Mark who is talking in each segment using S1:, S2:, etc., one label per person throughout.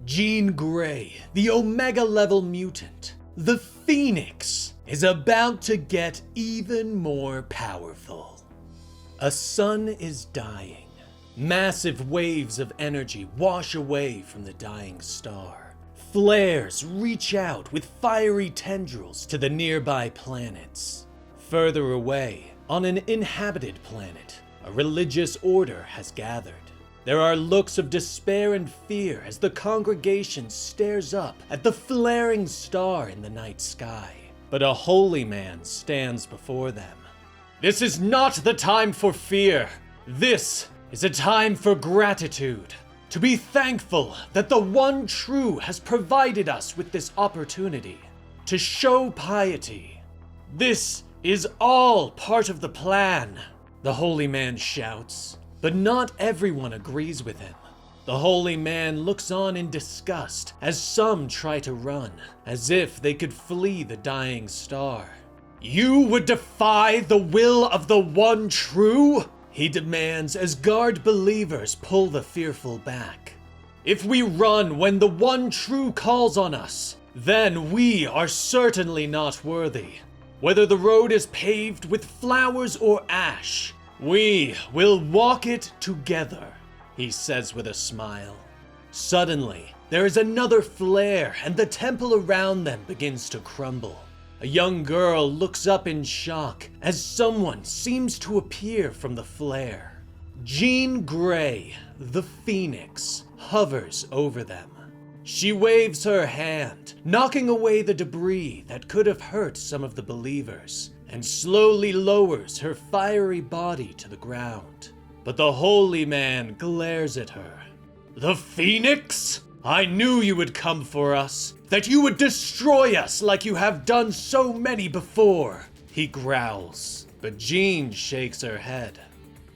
S1: Jean Grey, the Omega-level mutant, the Phoenix, is about to get even more powerful. A sun is dying. Massive waves of energy wash away from the dying star. Flares reach out with fiery tendrils to the nearby planets. Further away, on an inhabited planet, a religious order has gathered. There are looks of despair and fear as the congregation stares up at the flaring star in the night sky. But a holy man stands before them. This is not the time for fear. This is a time for gratitude. To be thankful that the one true has provided us with this opportunity. To show piety. This is all part of the plan, the holy man shouts. But not everyone agrees with him. The holy man looks on in disgust as some try to run, as if they could flee the dying star. You would defy the will of the one true? He demands as guard believers pull the fearful back. If we run when the one true calls on us, then we are certainly not worthy. Whether the road is paved with flowers or ash, we will walk it together, he says with a smile. Suddenly, there is another flare and the temple around them begins to crumble. A young girl looks up in shock as someone seems to appear from the flare. Jean Grey, the Phoenix, hovers over them. She waves her hand, knocking away the debris that could have hurt some of the believers, and slowly lowers her fiery body to the ground. But the holy man glares at her. The Phoenix? I knew you would come for us, that you would destroy us like you have done so many before, he growls. But Jean shakes her head.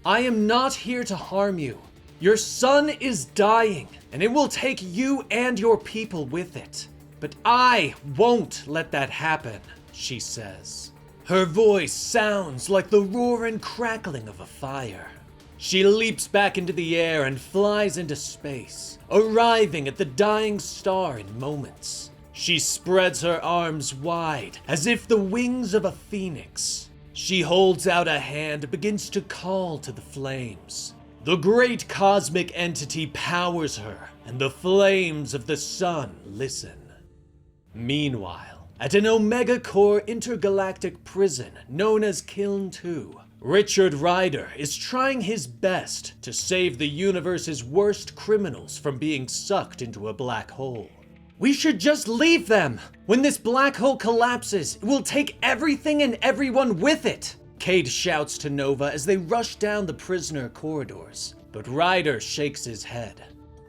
S1: I am not here to harm you. Your son is dying, and it will take you and your people with it. But I won't let that happen, she says. Her voice sounds like the roar and crackling of a fire. She leaps back into the air and flies into space, arriving at the dying star in moments. She spreads her arms wide, as if the wings of a phoenix. She holds out a hand and begins to call to the flames. The great cosmic entity powers her, and the flames of the sun listen. Meanwhile, at an Omega Core intergalactic prison known as Kyln 2, Richard Rider is trying his best to save the universe's worst criminals from being sucked into a black hole. We should just leave them! When this black hole collapses, it will take everything and everyone with it! Cade shouts to Nova as they rush down the prisoner corridors, but Rider shakes his head.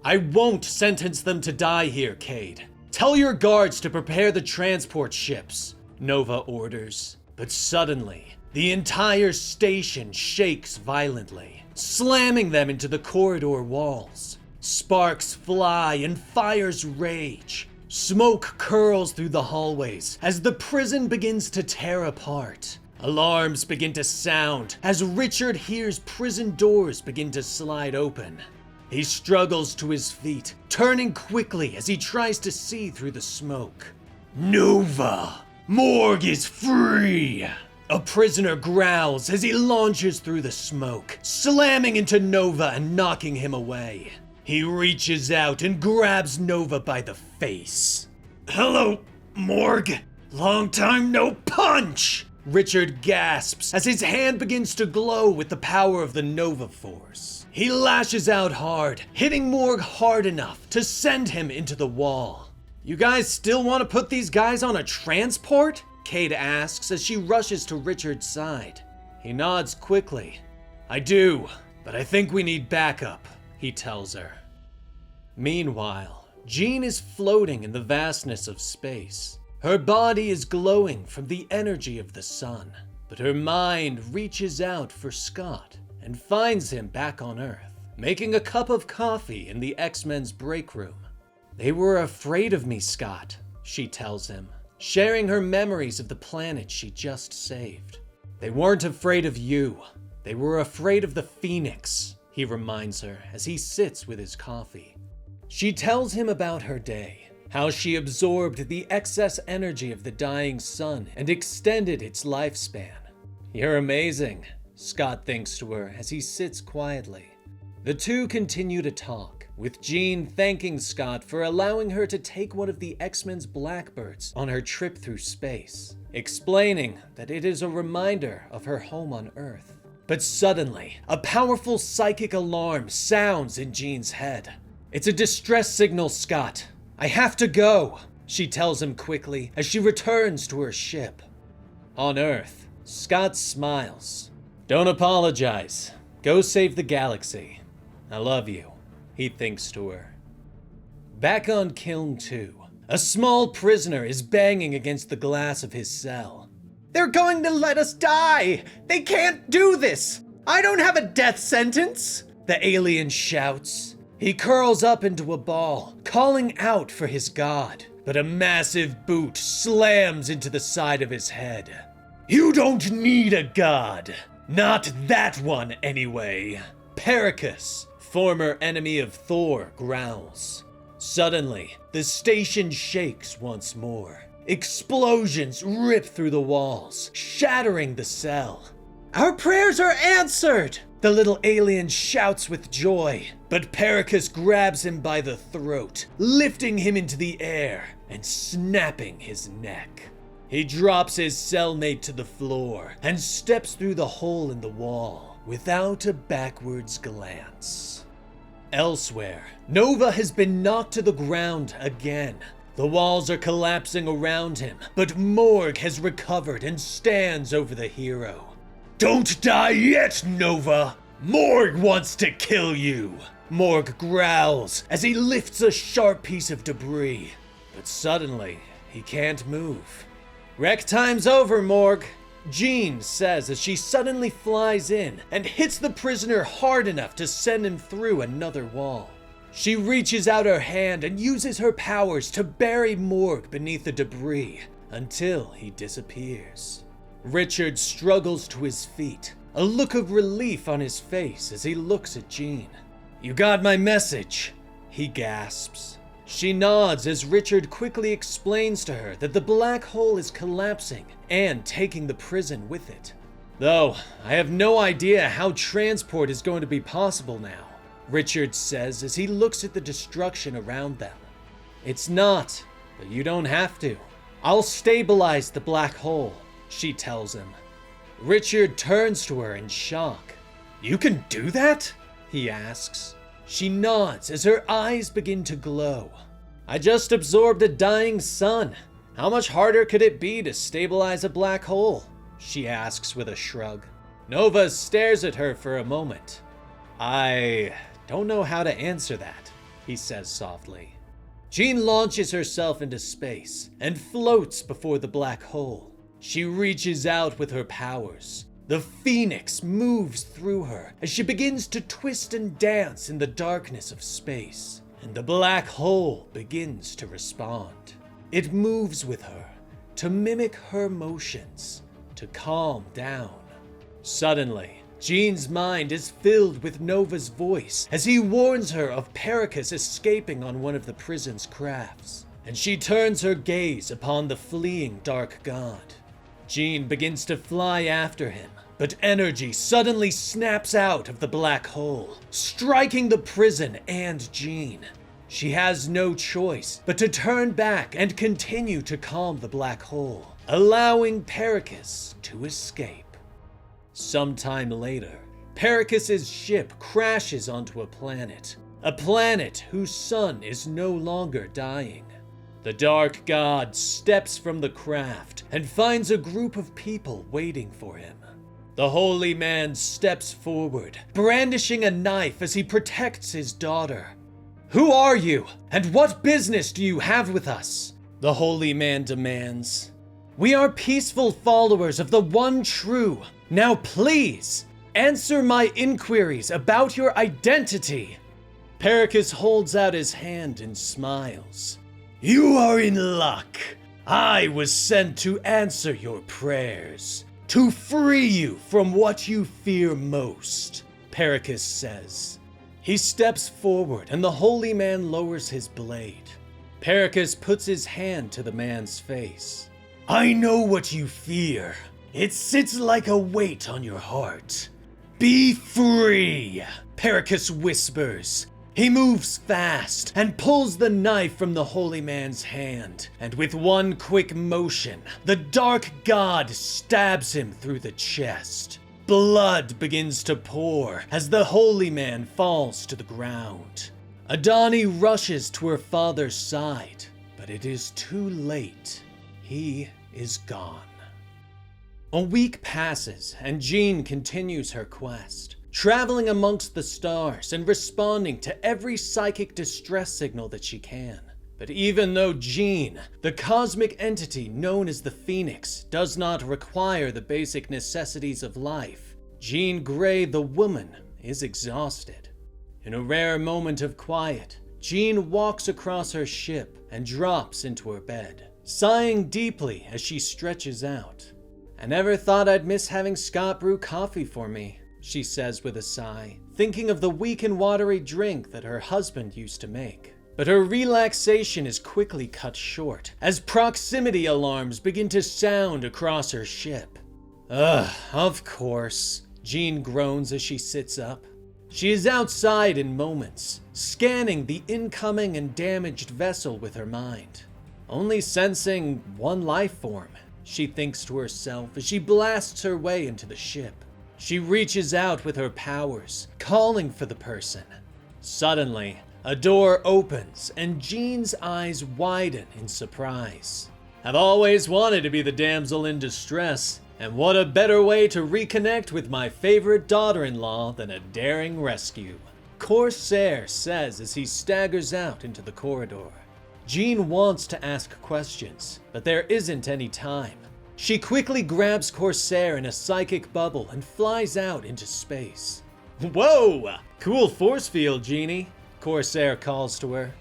S1: I won't sentence them to die here, Cade. Tell your guards to prepare the transport ships, Nova orders. But suddenly, the entire station shakes violently, slamming them into the corridor walls. Sparks fly and fires rage. Smoke curls through the hallways as the prison begins to tear apart. Alarms begin to sound as Richard hears prison doors begin to slide open. He struggles to his feet, turning quickly as he tries to see through the smoke. Nova! Morgue is free! A prisoner growls as he launches through the smoke, slamming into Nova and knocking him away. He reaches out and grabs Nova by the face. Hello, Morgue. Long time no punch! Richard gasps as his hand begins to glow with the power of the Nova Force. He lashes out hard, hitting Morgue hard enough to send him into the wall. You guys still want to put these guys on a transport? Cade asks as she rushes to Richard's side. He nods quickly. I do, but I think we need backup, he tells her. Meanwhile, Jean is floating in the vastness of space. Her body is glowing from the energy of the sun, but her mind reaches out for Scott and finds him back on Earth, making a cup of coffee in the X-Men's break room. They were afraid of me, Scott, she tells him, sharing her memories of the planet she just saved. They weren't afraid of you. They were afraid of the Phoenix, he reminds her as he sits with his coffee. She tells him about her day, how she absorbed the excess energy of the dying sun and extended its lifespan. "You're amazing," Scott thinks to her as he sits quietly. The two continue to talk, with Jean thanking Scott for allowing her to take one of the X-Men's Blackbirds on her trip through space, explaining that it is a reminder of her home on Earth. But suddenly, a powerful psychic alarm sounds in Jean's head. "It's a distress signal, Scott. I have to go," she tells him quickly as she returns to her ship. On Earth, Scott smiles. "Don't apologize. Go save the galaxy. I love you," he thinks to her. Back on Kyln 2, a small prisoner is banging against the glass of his cell. "They're going to let us die! They can't do this! I don't have a death sentence!" the alien shouts. He curls up into a ball, calling out for his god, but a massive boot slams into the side of his head. "You don't need a god. Not that one, anyway." Pericus, former enemy of Thor, growls. Suddenly, the station shakes once more. Explosions rip through the walls, shattering the cell. "Our prayers are answered!" the little alien shouts with joy, but Pericus grabs him by the throat, lifting him into the air and snapping his neck. He drops his cellmate to the floor and steps through the hole in the wall without a backwards glance. Elsewhere, Nova has been knocked to the ground again. The walls are collapsing around him, but Morg has recovered and stands over the hero. "Don't die yet, Nova! Morg wants to kill you!" Morg growls as he lifts a sharp piece of debris, but suddenly he can't move. "Wreck time's over, Morg," Jean says as she suddenly flies in and hits the prisoner hard enough to send him through another wall. She reaches out her hand and uses her powers to bury Morg beneath the debris until he disappears. Richard struggles to his feet, a look of relief on his face as he looks at Jean. "You got my message," he gasps. She nods as Richard quickly explains to her that the black hole is collapsing and taking the prison with it. "Though, I have no idea how transport is going to be possible now," Richard says as he looks at the destruction around them. "It's not, but you don't have to. I'll stabilize the black hole," she tells him. Richard turns to her in shock. "You can do that?" he asks. She nods as her eyes begin to glow. "I just absorbed a dying sun. How much harder could it be to stabilize a black hole?" she asks with a shrug. Nova stares at her for a moment. "I don't know how to answer that," he says softly. Jean launches herself into space and floats before the black hole. She reaches out with her powers. The Phoenix moves through her as she begins to twist and dance in the darkness of space, and the black hole begins to respond. It moves with her, to mimic her motions, to calm down. Suddenly, Jean's mind is filled with Nova's voice as he warns her of Pericus escaping on one of the prison's crafts, and she turns her gaze upon the fleeing dark god. Jean begins to fly after him, but energy suddenly snaps out of the black hole, striking the prison and Jean. She has no choice but to turn back and continue to calm the black hole, allowing Pericus to escape. Sometime later, Pericus's ship crashes onto a planet whose sun is no longer dying. The Dark God steps from the craft and finds a group of people waiting for him. The holy man steps forward, brandishing a knife as he protects his daughter. "Who are you, and what business do you have with us?" the holy man demands. "We are peaceful followers of the one true. Now please, answer my inquiries about your identity." Pericus holds out his hand and smiles. "You are in luck. I was sent to answer your prayers, to free you from what you fear most," Pericus says. He steps forward and the holy man lowers his blade. Pericus puts his hand to the man's face. I know what you fear. It sits like a weight on your heart. Be free, Pericus whispers. He moves fast and pulls the knife from the holy man's hand, and with one quick motion, the dark god stabs him through the chest. Blood begins to pour as the holy man falls to the ground. Adani rushes to her father's side, but it is too late. He is gone. A week passes and Jean continues her quest, traveling amongst the stars and responding to every psychic distress signal that she can. But even though Jean, the cosmic entity known as the Phoenix, does not require the basic necessities of life, Jean Grey, the woman, is exhausted. In a rare moment of quiet, Jean walks across her ship and drops into her bed, sighing deeply as she stretches out. I never thought I'd miss having Scott brew coffee for me, she says with a sigh, thinking of the weak and watery drink that her husband used to make. But her relaxation is quickly cut short as proximity alarms begin to sound across her ship. Ugh, of course, Jean groans as she sits up. She is outside in moments, scanning the incoming and damaged vessel with her mind. Only sensing one life form, she thinks to herself as she blasts her way into the ship. She reaches out with her powers, calling for the person. Suddenly, a door opens and Jean's eyes widen in surprise. I've always wanted to be the damsel in distress, and what a better way to reconnect with my favorite daughter-in-law than a daring rescue, Corsair says as he staggers out into the corridor. Jean wants to ask questions, but there isn't any time. She quickly grabs Corsair in a psychic bubble and flies out into space. Whoa! Cool force field, Jeannie, Corsair calls to her.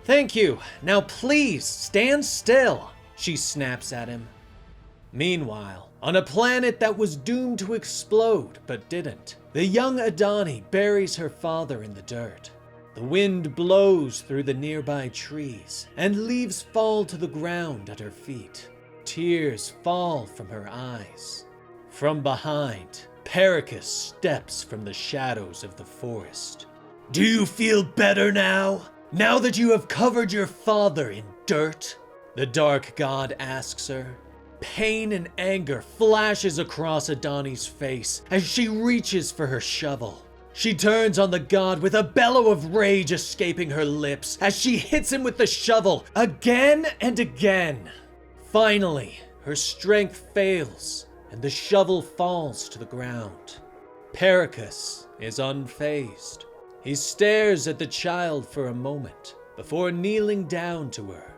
S1: Thank you. Now please, stand still, she snaps at him. Meanwhile, on a planet that was doomed to explode but didn't, the young Adani buries her father in the dirt. The wind blows through the nearby trees, and leaves fall to the ground at her feet. Tears fall from her eyes. From behind, Pericus steps from the shadows of the forest. Do you feel better now? Now that you have covered your father in dirt? The dark god asks her. Pain and anger flashes across Adani's face as she reaches for her shovel. She turns on the god with a bellow of rage escaping her lips as she hits him with the shovel again and again. Finally, her strength fails and the shovel falls to the ground. Pericus is unfazed. He stares at the child for a moment before kneeling down to her.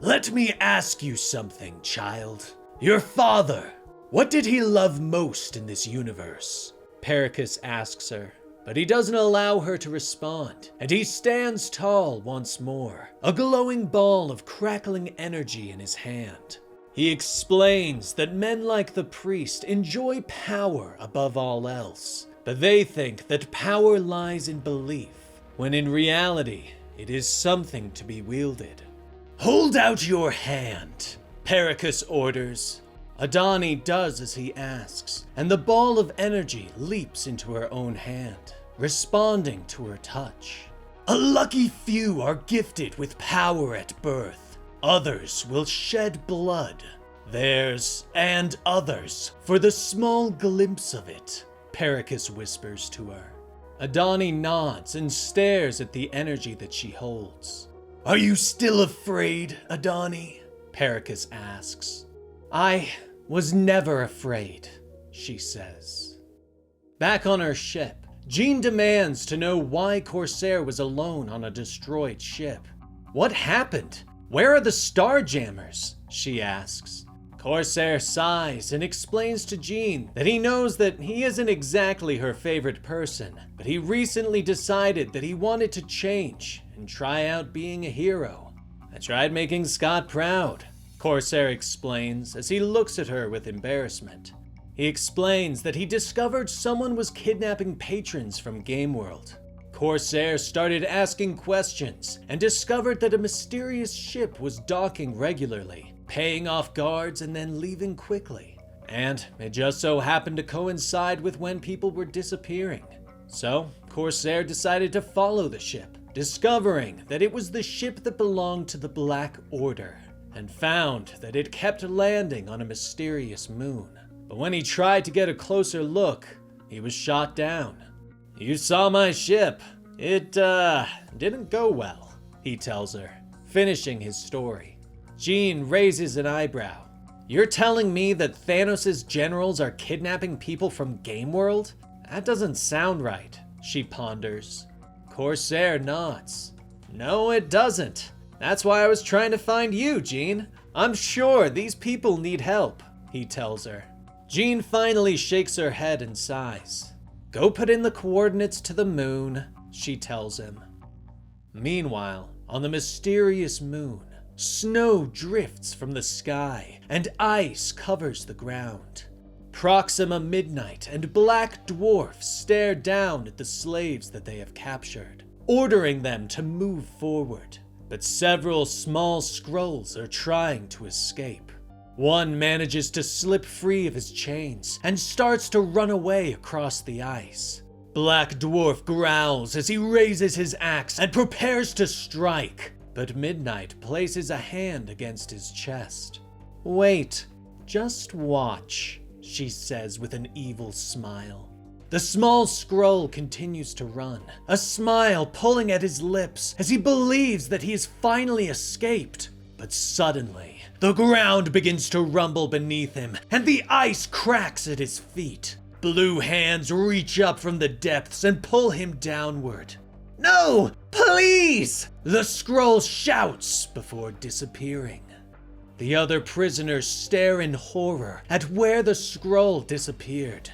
S1: Let me ask you something, child. Your father, what did he love most in this universe? Pericus asks her. But he doesn't allow her to respond, and he stands tall once more, a glowing ball of crackling energy in his hand. He explains that men like the priest enjoy power above all else, but they think that power lies in belief, when in reality, it is something to be wielded. Hold out your hand, Pericus orders. Adani does as he asks, and the ball of energy leaps into her own hand, responding to her touch. A lucky few are gifted with power at birth. Others will shed blood. Theirs and others for the small glimpse of it, Pericus whispers to her. Adani nods and stares at the energy that she holds. Are you still afraid, Adani? Pericus asks. I was never afraid, she says. Back on her ship, Jean demands to know why Corsair was alone on a destroyed ship. What happened? Where are the Starjammers? She asks. Corsair sighs and explains to Jean that he knows that he isn't exactly her favorite person, but he recently decided that he wanted to change and try out being a hero. I tried making Scott proud, Corsair explains as he looks at her with embarrassment. He explains that he discovered someone was kidnapping patrons from Game World. Corsair started asking questions and discovered that a mysterious ship was docking regularly, paying off guards and then leaving quickly. And it just so happened to coincide with when people were disappearing. So, Corsair decided to follow the ship, discovering that it was the ship that belonged to the Black Order, and found that it kept landing on a mysterious moon. But when he tried to get a closer look, he was shot down. "You saw my ship. It, didn't go well," he tells her, finishing his story. Jean raises an eyebrow. "You're telling me that Thanos' generals are kidnapping people from Game World? That doesn't sound right," she ponders. Corsair nods. "No, it doesn't. That's why I was trying to find you, Jean. I'm sure these people need help," he tells her. Jean finally shakes her head and sighs. "Go put in the coordinates to the moon," she tells him. Meanwhile, on the mysterious moon, snow drifts from the sky and ice covers the ground. Proxima Midnight and Black Dwarf stare down at the slaves that they have captured, ordering them to move forward. But several small Skrulls are trying to escape. One manages to slip free of his chains and starts to run away across the ice. Black Dwarf growls as he raises his axe and prepares to strike, but Midnight places a hand against his chest. "Wait, just watch," she says with an evil smile. The small Skrull continues to run, a smile pulling at his lips as he believes that he has finally escaped. But suddenly, the ground begins to rumble beneath him, and the ice cracks at his feet. Blue hands reach up from the depths and pull him downward. "No, please!" the Skrull shouts before disappearing. The other prisoners stare in horror at where the Skrull disappeared.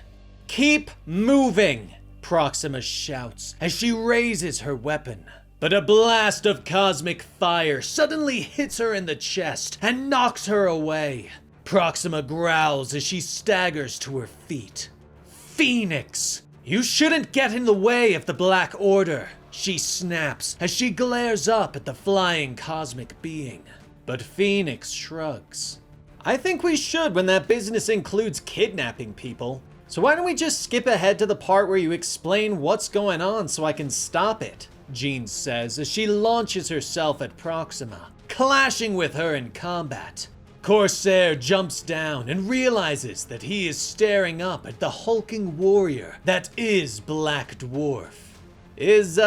S1: "Keep moving!" Proxima shouts as she raises her weapon. But a blast of cosmic fire suddenly hits her in the chest and knocks her away. Proxima growls as she staggers to her feet. "Phoenix! You shouldn't get in the way of the Black Order!" she snaps as she glares up at the flying cosmic being. But Phoenix shrugs. "I think we should when that business includes kidnapping people. So why don't we just skip ahead to the part where you explain what's going on so I can stop it?" Jean says as she launches herself at Proxima, clashing with her in combat. Corsair jumps down and realizes that he is staring up at the hulking warrior that is Black Dwarf. Is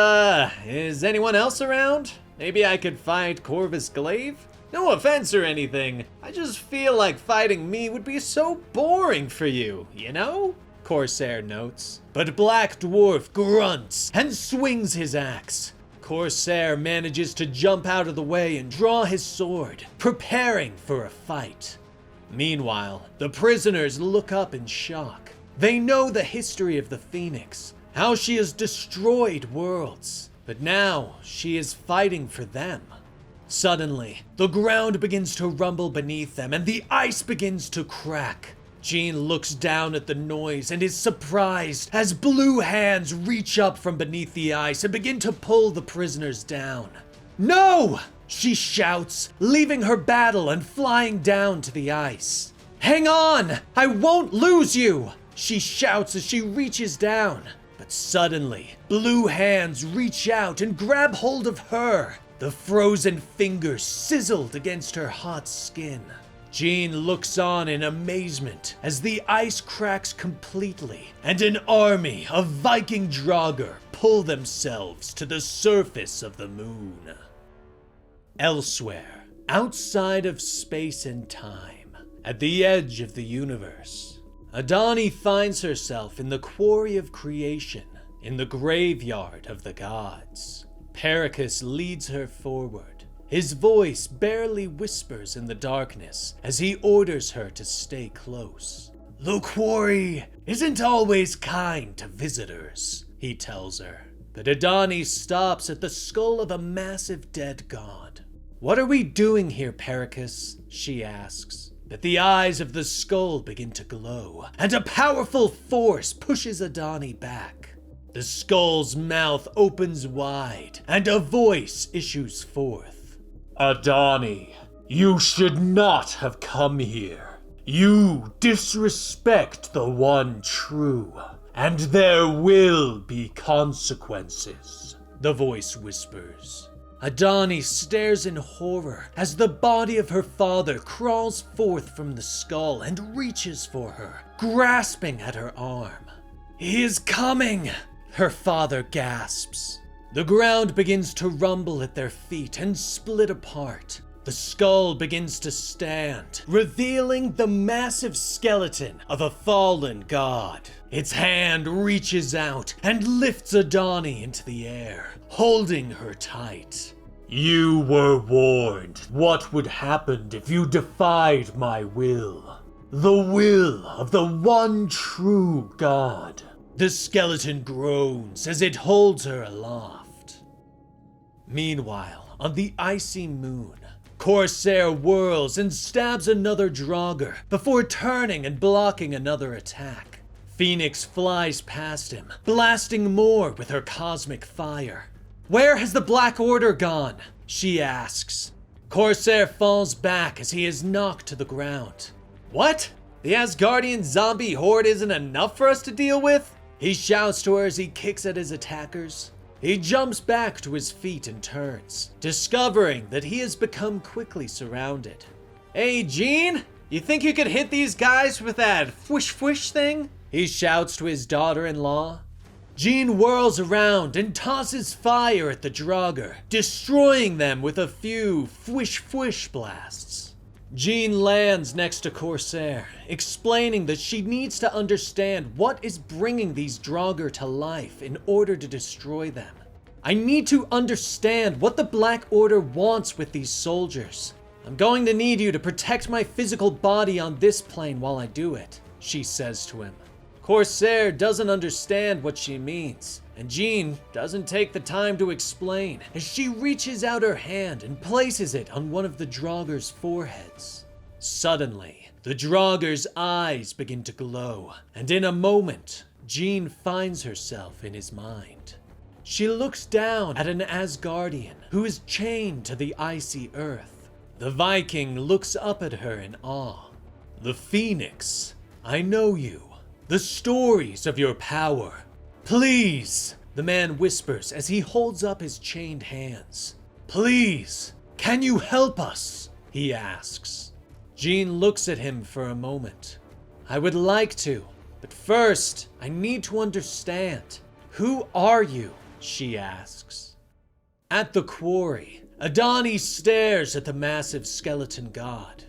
S1: anyone else around? Maybe I could fight Corvus Glaive? No offense or anything, I just feel like fighting me would be so boring for you, you know? Corsair notes. But Black Dwarf grunts and swings his axe. Corsair manages to jump out of the way and draw his sword, preparing for a fight. Meanwhile, the prisoners look up in shock. They know the history of the Phoenix, how she has destroyed worlds, but now she is fighting for them. Suddenly, the ground begins to rumble beneath them and the ice begins to crack. Jean looks down at the noise and is surprised as blue hands reach up from beneath the ice and begin to pull the prisoners down. "No!" she shouts, leaving her battle and flying down to the ice. "Hang on! I won't lose you!" she shouts as she reaches down. But suddenly, blue hands reach out and grab hold of her. The frozen fingers sizzled against her hot skin. Jean looks on in amazement as the ice cracks completely and an army of Viking Draugr pull themselves to the surface of the moon. Elsewhere, outside of space and time, at the edge of the universe, Adani finds herself in the quarry of creation, in the graveyard of the gods. Pericus leads her forward. His voice barely whispers in the darkness as he orders her to stay close. "The quarry isn't always kind to visitors," he tells her. But Adani stops at the skull of a massive dead god. "What are we doing here, Pericus?" she asks. But the eyes of the skull begin to glow, and a powerful force pushes Adani back. The skull's mouth opens wide, and a voice issues forth. Adani, you should not have come here. You disrespect the one true, and there will be consequences, the voice whispers. Adani stares in horror as the body of her father crawls forth from the skull and reaches for her, grasping at her arm. He is coming, her father gasps. The ground begins to rumble at their feet and split apart. The skull begins to stand, revealing the massive skeleton of a fallen god. Its hand reaches out and lifts Adani into the air, holding her tight. You were warned what would happen if you defied my will. The will of the one true god. The skeleton groans as it holds her aloft. Meanwhile, on the icy moon, Corsair whirls and stabs another Draugr before turning and blocking another attack. Phoenix flies past him, blasting more with her cosmic fire. Where has the Black Order gone? She asks. Corsair falls back as he is knocked to the ground. What? The Asgardian zombie horde isn't enough for us to deal with? He shouts to her as he kicks at his attackers. He jumps back to his feet and turns, discovering that he has become quickly surrounded. Hey, Jean? You think you could hit these guys with that fwish thing? He shouts to his daughter-in-law. Jean whirls around and tosses fire at the Draugr, destroying them with a few fwish blasts. Jean lands next to Corsair, explaining that she needs to understand what is bringing these Draugr to life in order to destroy them. I need to understand what the Black Order wants with these soldiers. I'm going to need you to protect my physical body on this plane while I do it, she says to him. Corsair doesn't understand what she means, and Jean doesn't take the time to explain as she reaches out her hand and places it on one of the Draugr's foreheads. Suddenly, the Draugr's eyes begin to glow, and in a moment, Jean finds herself in his mind. She looks down at an Asgardian who is chained to the icy earth. The Viking looks up at her in awe. The Phoenix, I know you. The stories of your power. Please, the man whispers as he holds up his chained hands. Please, can you help us? He asks. Jean looks at him for a moment. I would like to, but first, I need to understand. Who are you? She asks. At the quarry, Adani stares at the massive skeleton god.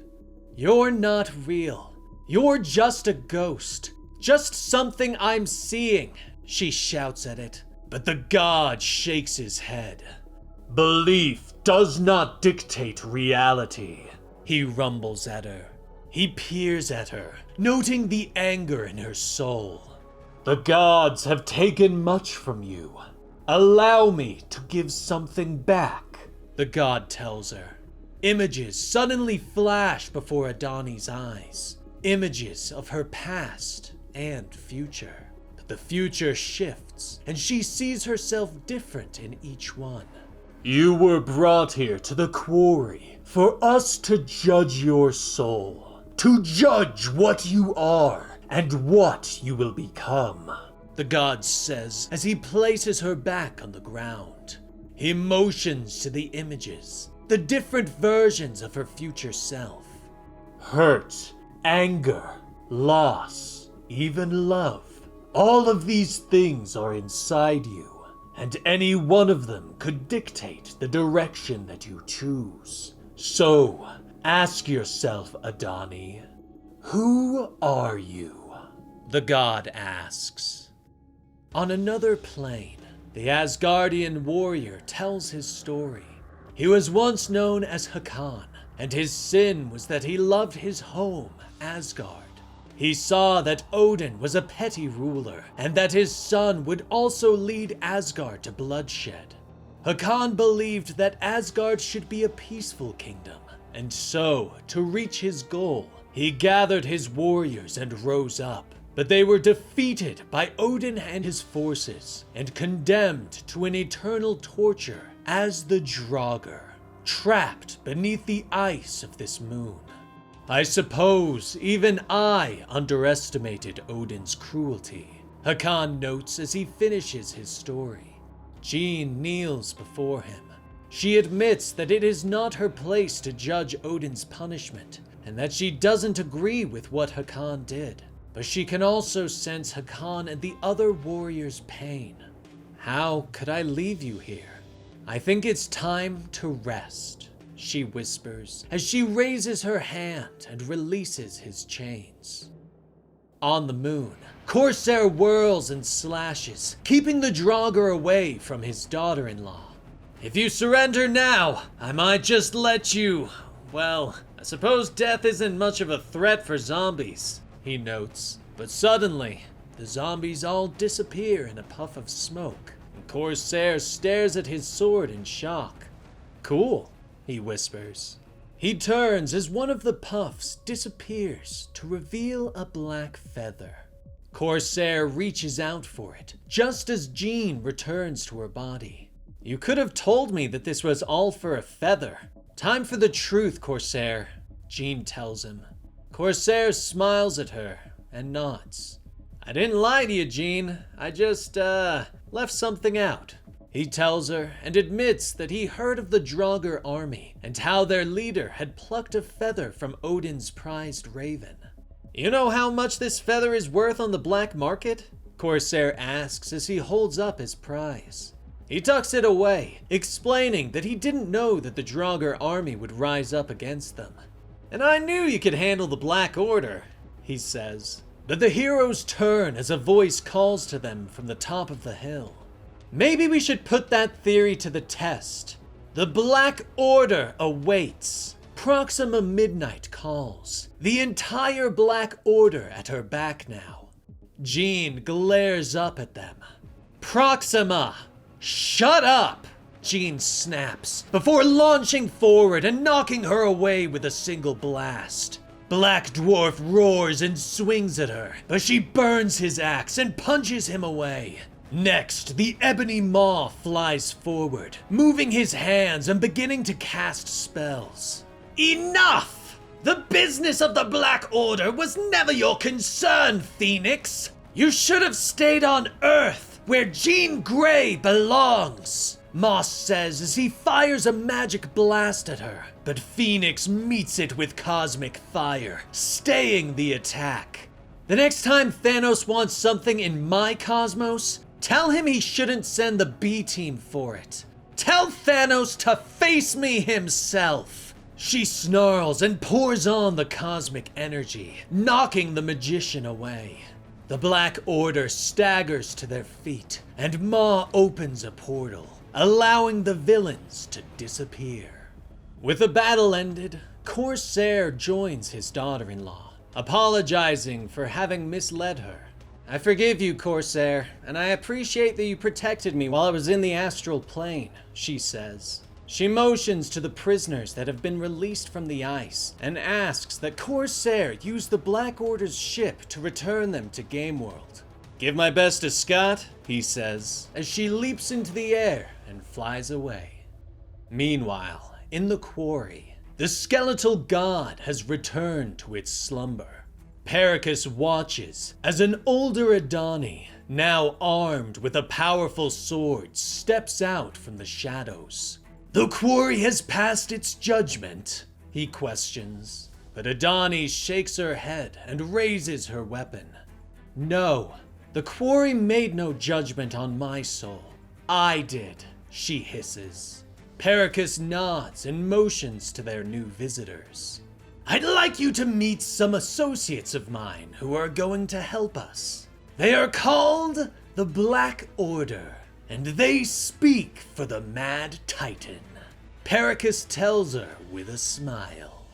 S1: You're not real. You're just a ghost. Just something I'm seeing, she shouts at it. But the god shakes his head. Belief does not dictate reality, he rumbles at her. He peers at her, noting the anger in her soul. The gods have taken much from you. Allow me to give something back, the god tells her. Images suddenly flash before Adani's eyes. Images of her past and future. But the future shifts, and she sees herself different in each one. You were brought here to the quarry for us to judge your soul, to judge what you are and what you will become, the god says as he places her back on the ground. He motions to the images, the different versions of her future self. Hurt, anger, loss, even love. All of these things are inside you, and any one of them could dictate the direction that you choose. So, ask yourself, Adani, who are you? The god asks. On another plane, the Asgardian warrior tells his story. He was once known as Hakan, and his sin was that he loved his home, Asgard. He saw that Odin was a petty ruler, and that his son would also lead Asgard to bloodshed. Hakan believed that Asgard should be a peaceful kingdom, and so, to reach his goal, he gathered his warriors and rose up, but they were defeated by Odin and his forces and condemned to an eternal torture as the Draugr, trapped beneath the ice of this moon. I suppose even I underestimated Odin's cruelty, Hakan notes as he finishes his story. Jean kneels before him. She admits that it is not her place to judge Odin's punishment, and that she doesn't agree with what Hakan did. But she can also sense Hakan and the other warriors' pain. How could I leave you here? I think it's time to rest, she whispers as she raises her hand and releases his chains. On the moon, Corsair whirls and slashes, keeping the Draugr away from his daughter-in-law. If you surrender now, I might just let you... Well, I suppose death isn't much of a threat for zombies, he notes. But suddenly, the zombies all disappear in a puff of smoke, and Corsair stares at his sword in shock. Cool, he whispers. He turns as one of the puffs disappears to reveal a black feather. Corsair reaches out for it, just as Jean returns to her body. You could have told me that this was all for a feather. Time for the truth, Corsair, Jean tells him. Corsair smiles at her and nods. I didn't lie to you, Jean. I just, left something out. He tells her and admits that he heard of the Draugr army and how their leader had plucked a feather from Odin's prized raven. You know how much this feather is worth on the black market? Corsair asks as he holds up his prize. He tucks it away, explaining that he didn't know that the Draugr army would rise up against them. And I knew you could handle the Black Order, he says. But the heroes turn as a voice calls to them from the top of the hill. Maybe we should put that theory to the test. The Black Order awaits. Proxima Midnight calls. The entire Black Order at her back now. Jean glares up at them. Proxima! Shut up! Jean snaps, before launching forward and knocking her away with a single blast. Black Dwarf roars and swings at her, but she burns his axe and punches him away. Next, the Ebony Maw flies forward, moving his hands and beginning to cast spells. Enough! The business of the Black Order was never your concern, Phoenix! You should have stayed on Earth, where Jean Grey belongs, Moss says as he fires a magic blast at her, but Phoenix meets it with cosmic fire, staying the attack. The next time Thanos wants something in my cosmos, tell him he shouldn't send the B-team for it. Tell Thanos to face me himself. She snarls and pours on the cosmic energy, knocking the magician away. The Black Order staggers to their feet, and Maw opens a portal, allowing the villains to disappear. With the battle ended, Corsair joins his daughter-in-law, apologizing for having misled her. I forgive you, Corsair, and I appreciate that you protected me while I was in the astral plane, she says. She motions to the prisoners that have been released from the ice and asks that Corsair use the Black Order's ship to return them to Game World. Give my best to Scott, he says, as she leaps into the air and flies away. Meanwhile, in the quarry, the skeletal god has returned to its slumber. Pericus watches as an older Adani, now armed with a powerful sword, steps out from the shadows. The quarry has passed its judgment, he questions, but Adani shakes her head and raises her weapon. No, the quarry made no judgment on my soul. I did, she hisses. Pericus nods and motions to their new visitors. I'd like you to meet some associates of mine who are going to help us. They are called the Black Order, and they speak for the Mad Titan. Pericus tells her with a smile.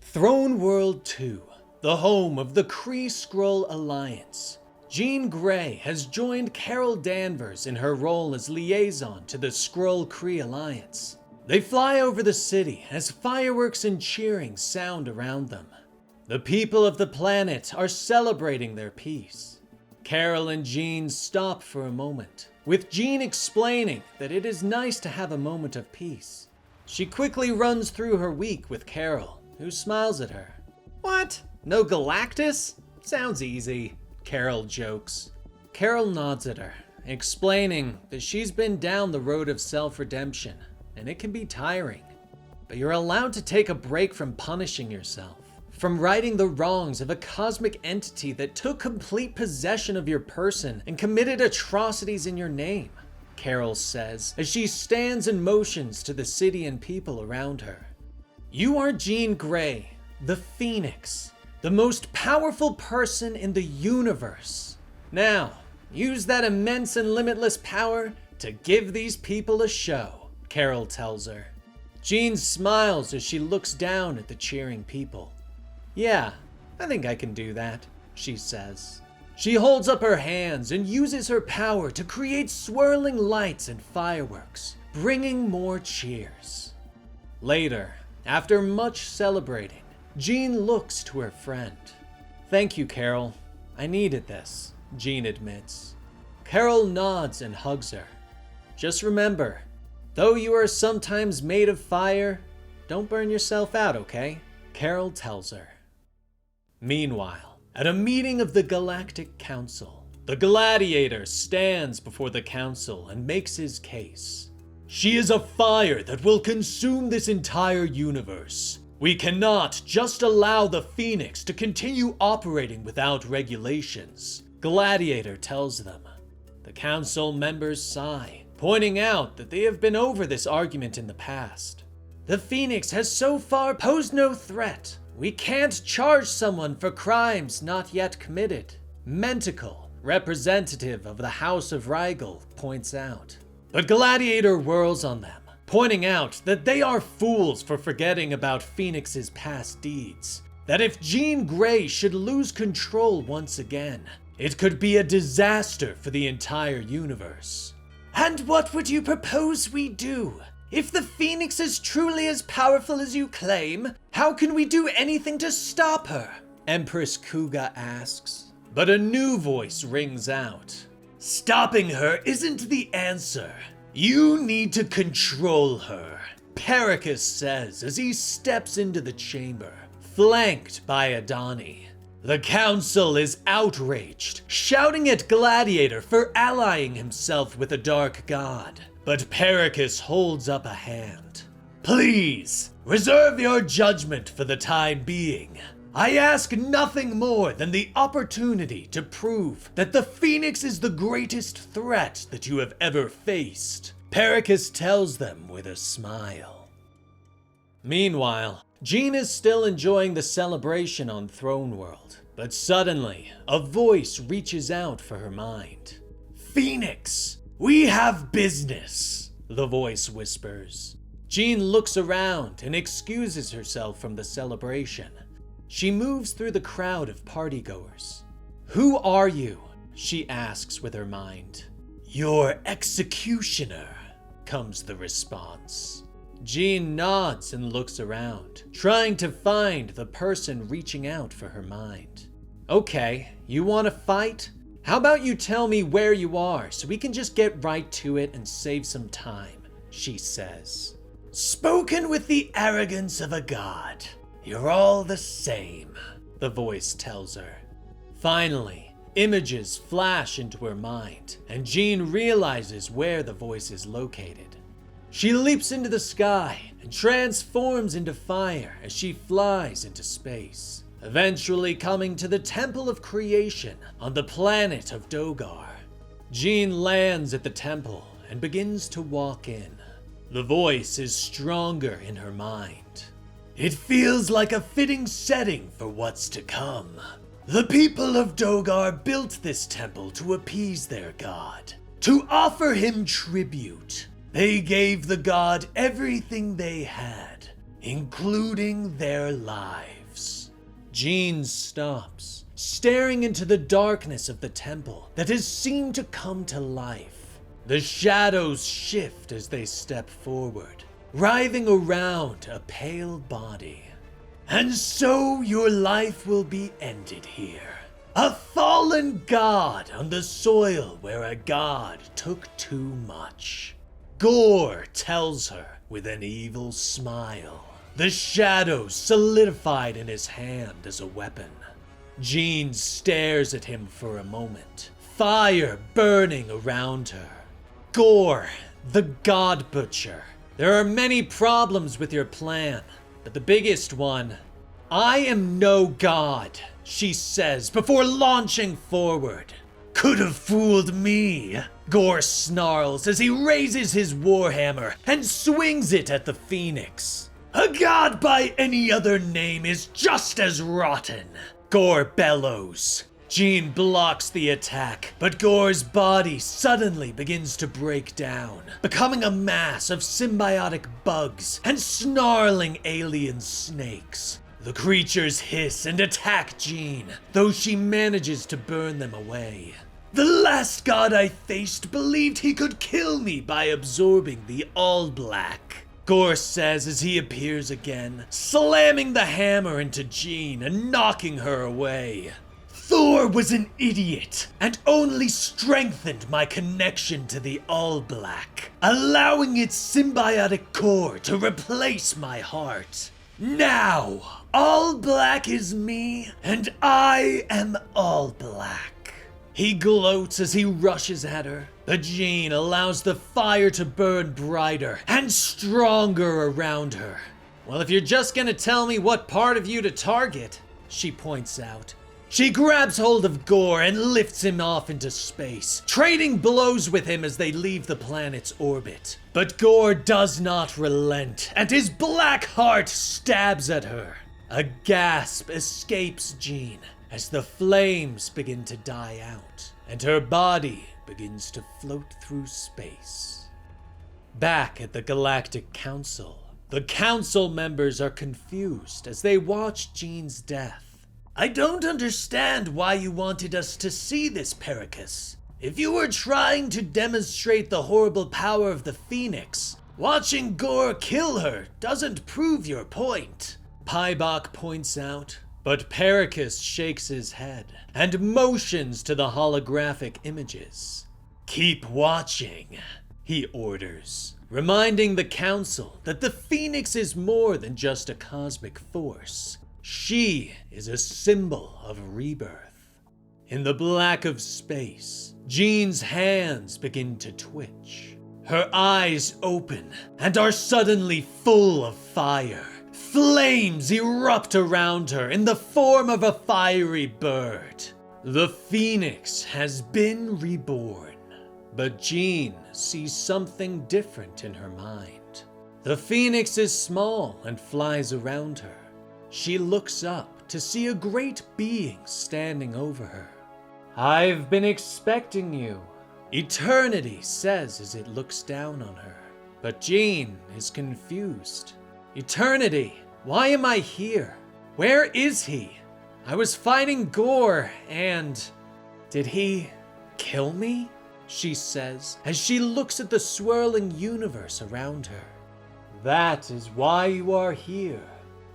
S1: Throne World 2, the home of the Kree-Skrull Alliance. Jean Grey has joined Carol Danvers in her role as liaison to the Skrull-Kree Alliance. They fly over the city as fireworks and cheering sound around them. The people of the planet are celebrating their peace. Carol and Jean stop for a moment, with Jean explaining that it is nice to have a moment of peace. She quickly runs through her week with Carol, who smiles at her. "What? No Galactus? Sounds easy," Carol jokes. Carol nods at her, explaining that she's been down the road of self-redemption, and it can be tiring. But you're allowed to take a break from punishing yourself, from righting the wrongs of a cosmic entity that took complete possession of your person and committed atrocities in your name, Carol says as she stands and motions to the city and people around her. You are Jean Grey, the Phoenix, the most powerful person in the universe. Now, use that immense and limitless power to give these people a show, Carol tells her. Jean smiles as she looks down at the cheering people. Yeah, I think I can do that, she says. She holds up her hands and uses her power to create swirling lights and fireworks, bringing more cheers. Later, after much celebrating, Jean looks to her friend. Thank you, Carol. I needed this, Jean admits. Carol nods and hugs her. Just remember, though you are sometimes made of fire, don't burn yourself out, okay? Carol tells her. Meanwhile, at a meeting of the Galactic Council, the Gladiator stands before the council and makes his case. She is a fire that will consume this entire universe. We cannot just allow the Phoenix to continue operating without regulations, Gladiator tells them. The council members sigh, pointing out that they have been over this argument in the past. The Phoenix has so far posed no threat. We can't charge someone for crimes not yet committed, Mentacle, representative of the House of Rigel, points out. But Gladiator whirls on them, pointing out that they are fools for forgetting about Phoenix's past deeds. That if Jean Grey should lose control once again, it could be a disaster for the entire universe. And what would you propose we do? If the Phoenix is truly as powerful as you claim, how can we do anything to stop her? Empress Kuga asks. But a new voice rings out. Stopping her isn't the answer. You need to control her, Pericus says as he steps into the chamber, flanked by Adani. The council is outraged, shouting at Gladiator for allying himself with a dark god. But Pericus holds up a hand. Please, reserve your judgment for the time being. I ask nothing more than the opportunity to prove that the Phoenix is the greatest threat that you have ever faced, Pericus tells them with a smile. Meanwhile, Jean is still enjoying the celebration on Throne World, but suddenly, a voice reaches out for her mind. Phoenix! We have business, the voice whispers. Jean looks around and excuses herself from the celebration. She moves through the crowd of partygoers. Who are you? She asks with her mind. Your executioner, comes the response. Jean nods and looks around, trying to find the person reaching out for her mind. Okay, you want to fight? How about you tell me where you are so we can just get right to it and save some time, she says. Spoken with the arrogance of a god. You're all the same, the voice tells her. Finally, images flash into her mind, and Jean realizes where the voice is located. She leaps into the sky and transforms into fire as she flies into space, eventually coming to the Temple of Creation on the planet of Dogar. Jean lands at the temple and begins to walk in. The voice is stronger in her mind. It feels like a fitting setting for what's to come. The people of Dogar built this temple to appease their god, to offer him tribute. They gave the god everything they had, including their lives. Jean stops, staring into the darkness of the temple that has seemed to come to life. The shadows shift as they step forward, writhing around a pale body. And so your life will be ended here. A fallen god on the soil where a god took too much. Gore tells her with an evil smile. The shadows solidified in his hand as a weapon. Jean stares at him for a moment, fire burning around her. Gore, the God Butcher. There are many problems with your plan, but the biggest one, I am no god, she says before launching forward. Could have fooled me, Gore snarls as he raises his warhammer and swings it at the Phoenix. A god by any other name is just as rotten, Gore bellows. Jean blocks the attack, but Gore's body suddenly begins to break down, becoming a mass of symbiotic bugs and snarling alien snakes. The creatures hiss and attack Jean, though she manages to burn them away. The last god I faced believed he could kill me by absorbing the All Black, Gore says as he appears again, slamming the hammer into Jean and knocking her away. Thor was an idiot and only strengthened my connection to the All Black, allowing its symbiotic core to replace my heart. Now, All Black is me, and I am All Black. He gloats as he rushes at her, but Jean allows the fire to burn brighter and stronger around her. Well, if you're just gonna tell me what part of you to target, she points out. She grabs hold of Gore and lifts him off into space, trading blows with him as they leave the planet's orbit. But Gore does not relent, and his black heart stabs at her. A gasp escapes Jean as the flames begin to die out, and her body begins to float through space. Back at the Galactic Council, the council members are confused as they watch Jean's death. I don't understand why you wanted us to see this, Pericus. If you were trying to demonstrate the horrible power of the Phoenix, watching Gore kill her doesn't prove your point, Pybok points out. But Pericus shakes his head and motions to the holographic images. Keep watching, he orders, reminding the council that the Phoenix is more than just a cosmic force. She is a symbol of rebirth. In the black of space, Jean's hands begin to twitch. Her eyes open and are suddenly full of fire. Flames erupt around her in the form of a fiery bird. The Phoenix has been reborn, but Jean sees something different in her mind. The Phoenix is small and flies around her. She looks up to see a great being standing over her. I've been expecting you, Eternity says as it looks down on her. But Jean is confused. Eternity, why am I here? Where is he? I was fighting Gore and... Did he kill me? She says as she looks at the swirling universe around her. That is why you are here.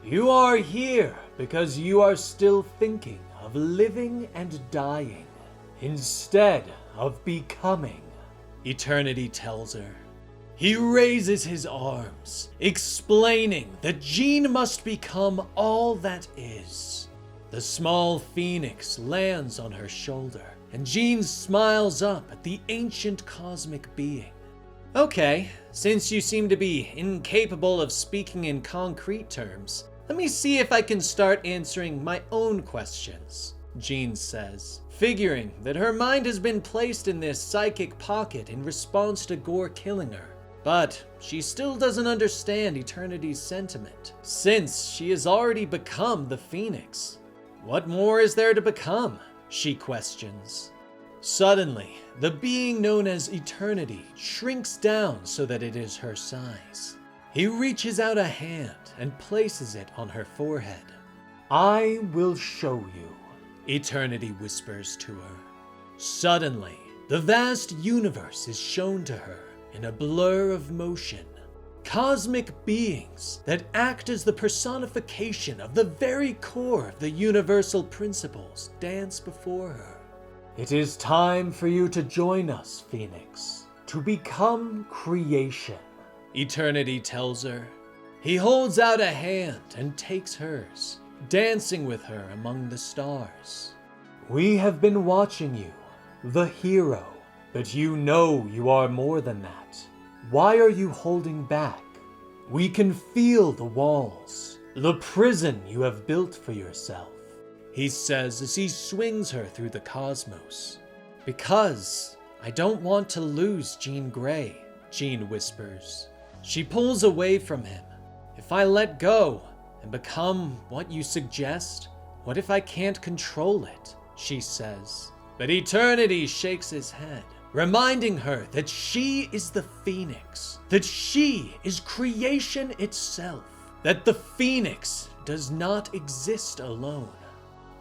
S1: You are here because you are still thinking of living and dying instead of becoming, Eternity tells her. He raises his arms, explaining that Jean must become all that is. The small phoenix lands on her shoulder, and Jean smiles up at the ancient cosmic being. Okay, since you seem to be incapable of speaking in concrete terms, let me see if I can start answering my own questions, Jean says, figuring that her mind has been placed in this psychic pocket in response to Gore killing her. But she still doesn't understand Eternity's sentiment, since she has already become the Phoenix. What more is there to become? She questions. Suddenly, the being known as Eternity shrinks down so that it is her size. He reaches out a hand and places it on her forehead. I will show you, Eternity whispers to her. Suddenly, the vast universe is shown to her in a blur of motion. Cosmic beings that act as the personification of the very core of the universal principles dance before her. It is time for you to join us, Phoenix, to become creation, Eternity tells her. He holds out a hand and takes hers, dancing with her among the stars. We have been watching you, the hero, but you know you are more than that. Why are you holding back? We can feel the walls, the prison you have built for yourself, he says as he swings her through the cosmos. Because I don't want to lose Jean Grey, Jean whispers. She pulls away from him. If I let go and become what you suggest, what if I can't control it? She says. But Eternity shakes his head, reminding her that she is the Phoenix, that she is creation itself, that the Phoenix does not exist alone.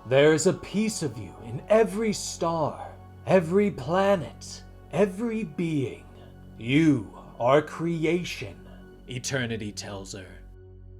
S1: There's a piece of you in every star, every planet, every being. You are creation, Eternity tells her.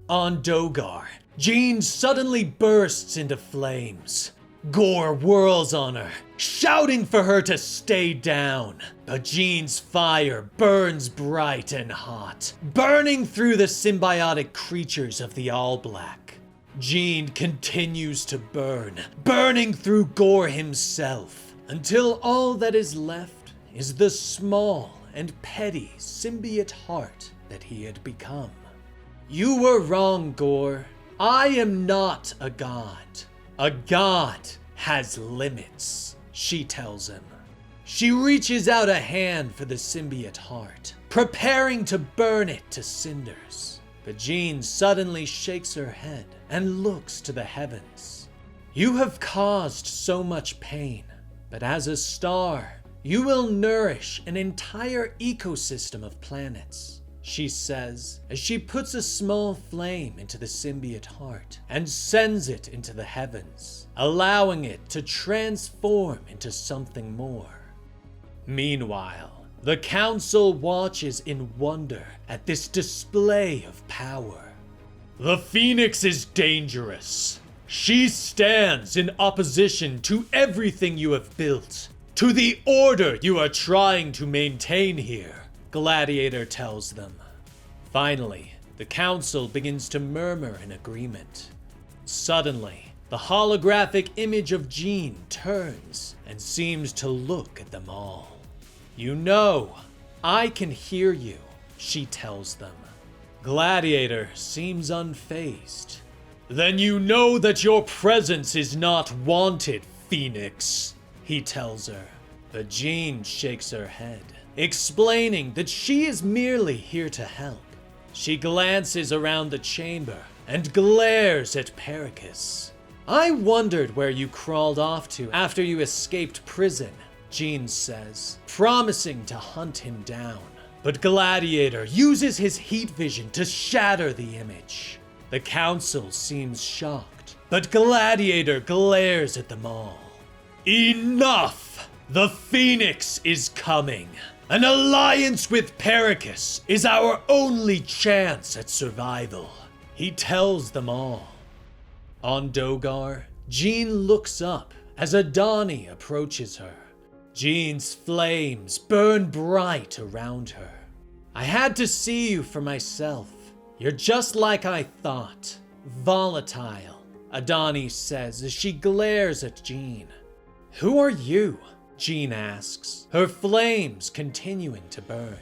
S1: On Dogar, Jean suddenly bursts into flames. Gore whirls on her, shouting for her to stay down. But Jean's fire burns bright and hot, burning through the symbiotic creatures of the All Black. Jean continues to burn, burning through Gore himself, until all that is left is the small and petty symbiote heart that he had become. You were wrong, Gore. I am not a god. A god has limits, she tells him. She reaches out a hand for the symbiote heart, preparing to burn it to cinders. But Jean suddenly shakes her head and looks to the heavens. You have caused so much pain, but as a star, you will nourish an entire ecosystem of planets, she says as she puts a small flame into the symbiote heart and sends it into the heavens, allowing it to transform into something more. Meanwhile, the council watches in wonder at this display of power. The Phoenix is dangerous. She stands in opposition to everything you have built, to the order you are trying to maintain here, Gladiator tells them. Finally, the council begins to murmur in agreement. Suddenly, the holographic image of Jean turns and seems to look at them all. You know, I can hear you, she tells them. Gladiator seems unfazed. Then you know that your presence is not wanted, Phoenix, he tells her. But Jean shakes her head, explaining that she is merely here to help. She glances around the chamber and glares at Pericus. I wondered where you crawled off to after you escaped prison, Jean says, promising to hunt him down. But Gladiator uses his heat vision to shatter the image. The council seems shocked, but Gladiator glares at them all. Enough! The Phoenix is coming. An alliance with Pericus is our only chance at survival, he tells them all. On Dogar, Jean looks up as Adani approaches her. Jean's flames burn bright around her. I had to see you for myself. You're just like I thought. Volatile, Adani says as she glares at Jean. Who are you? Jean asks, her flames continuing to burn.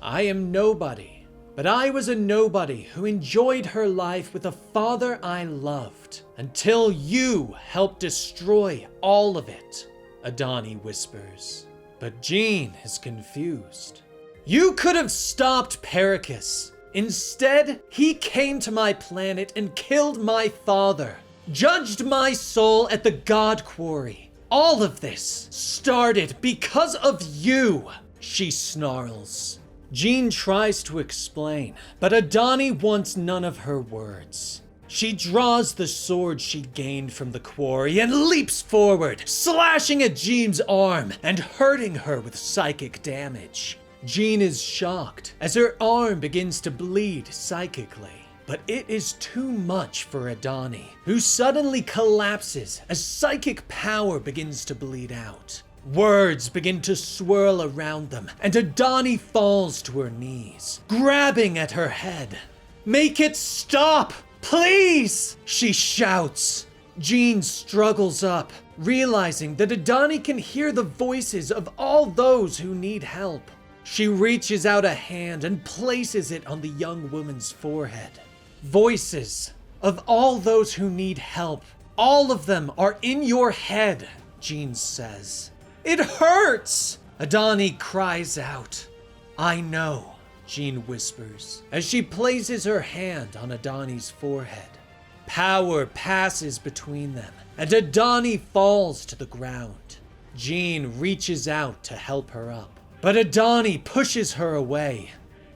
S1: I am nobody, but I was a nobody who enjoyed her life with a father I loved until you helped destroy all of it, Adani whispers. But Jean is confused. You could have stopped Pericus. Instead, he came to my planet and killed my father, judged my soul at the God Quarry. All of this started because of you, she snarls. Jean tries to explain, but Adani wants none of her words. She draws the sword she gained from the quarry and leaps forward, slashing at Jean's arm and hurting her with psychic damage. Jean is shocked as her arm begins to bleed psychically. But it is too much for Adani, who suddenly collapses as psychic power begins to bleed out. Words begin to swirl around them, and Adani falls to her knees, grabbing at her head. "Make it stop, please!" she shouts. Jean struggles up, realizing that Adani can hear the voices of all those who need help. She reaches out a hand and places it on the young woman's forehead. "Voices of all those who need help. All of them are in your head," Jean says. "It hurts!" Adani cries out. "I know," Jean whispers, as she places her hand on Adani's forehead. Power passes between them, and Adani falls to the ground. Jean reaches out to help her up, but Adani pushes her away.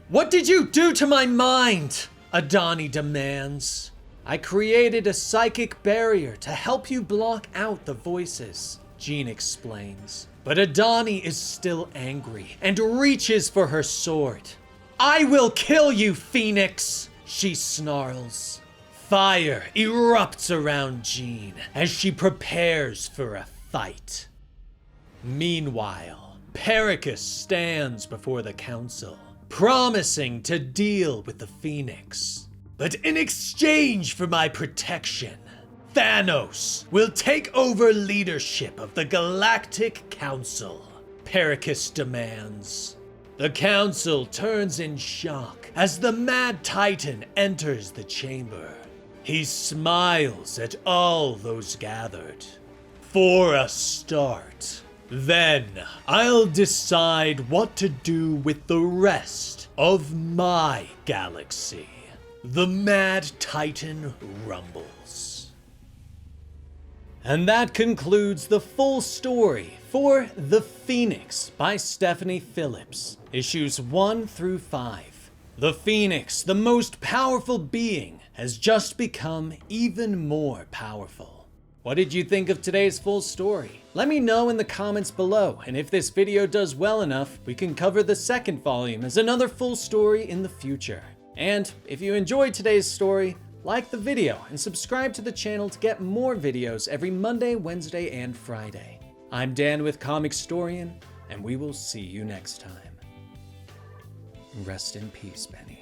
S1: "What did you do to my mind?" Adani demands. "I created a psychic barrier to help you block out the voices," Jean explains. But Adani is still angry and reaches for her sword. "I will kill you, Phoenix!" she snarls. Fire erupts around Jean as she prepares for a fight. Meanwhile, Pericus stands before the council, promising to deal with the Phoenix. But in exchange for my protection, Thanos will take over leadership of the Galactic Council, Pericus demands. The council turns in shock as the Mad Titan enters the chamber. He smiles at all those gathered. "For a start, then I'll decide what to do with the rest of my galaxy." The Mad Titan rumbles. And that concludes the full story for The Phoenix by Stephanie Phillips, issues 1 through 5. The Phoenix, the most powerful being, has just become even more powerful. What did you think of today's full story? Let me know in the comments below, and if this video does well enough, we can cover the second volume as another full story in the future. And if you enjoyed today's story, like the video and subscribe to the channel to get more videos every Monday, Wednesday, and Friday. I'm Dan with Comicstorian, and we will see you next time. Rest in peace, Benny.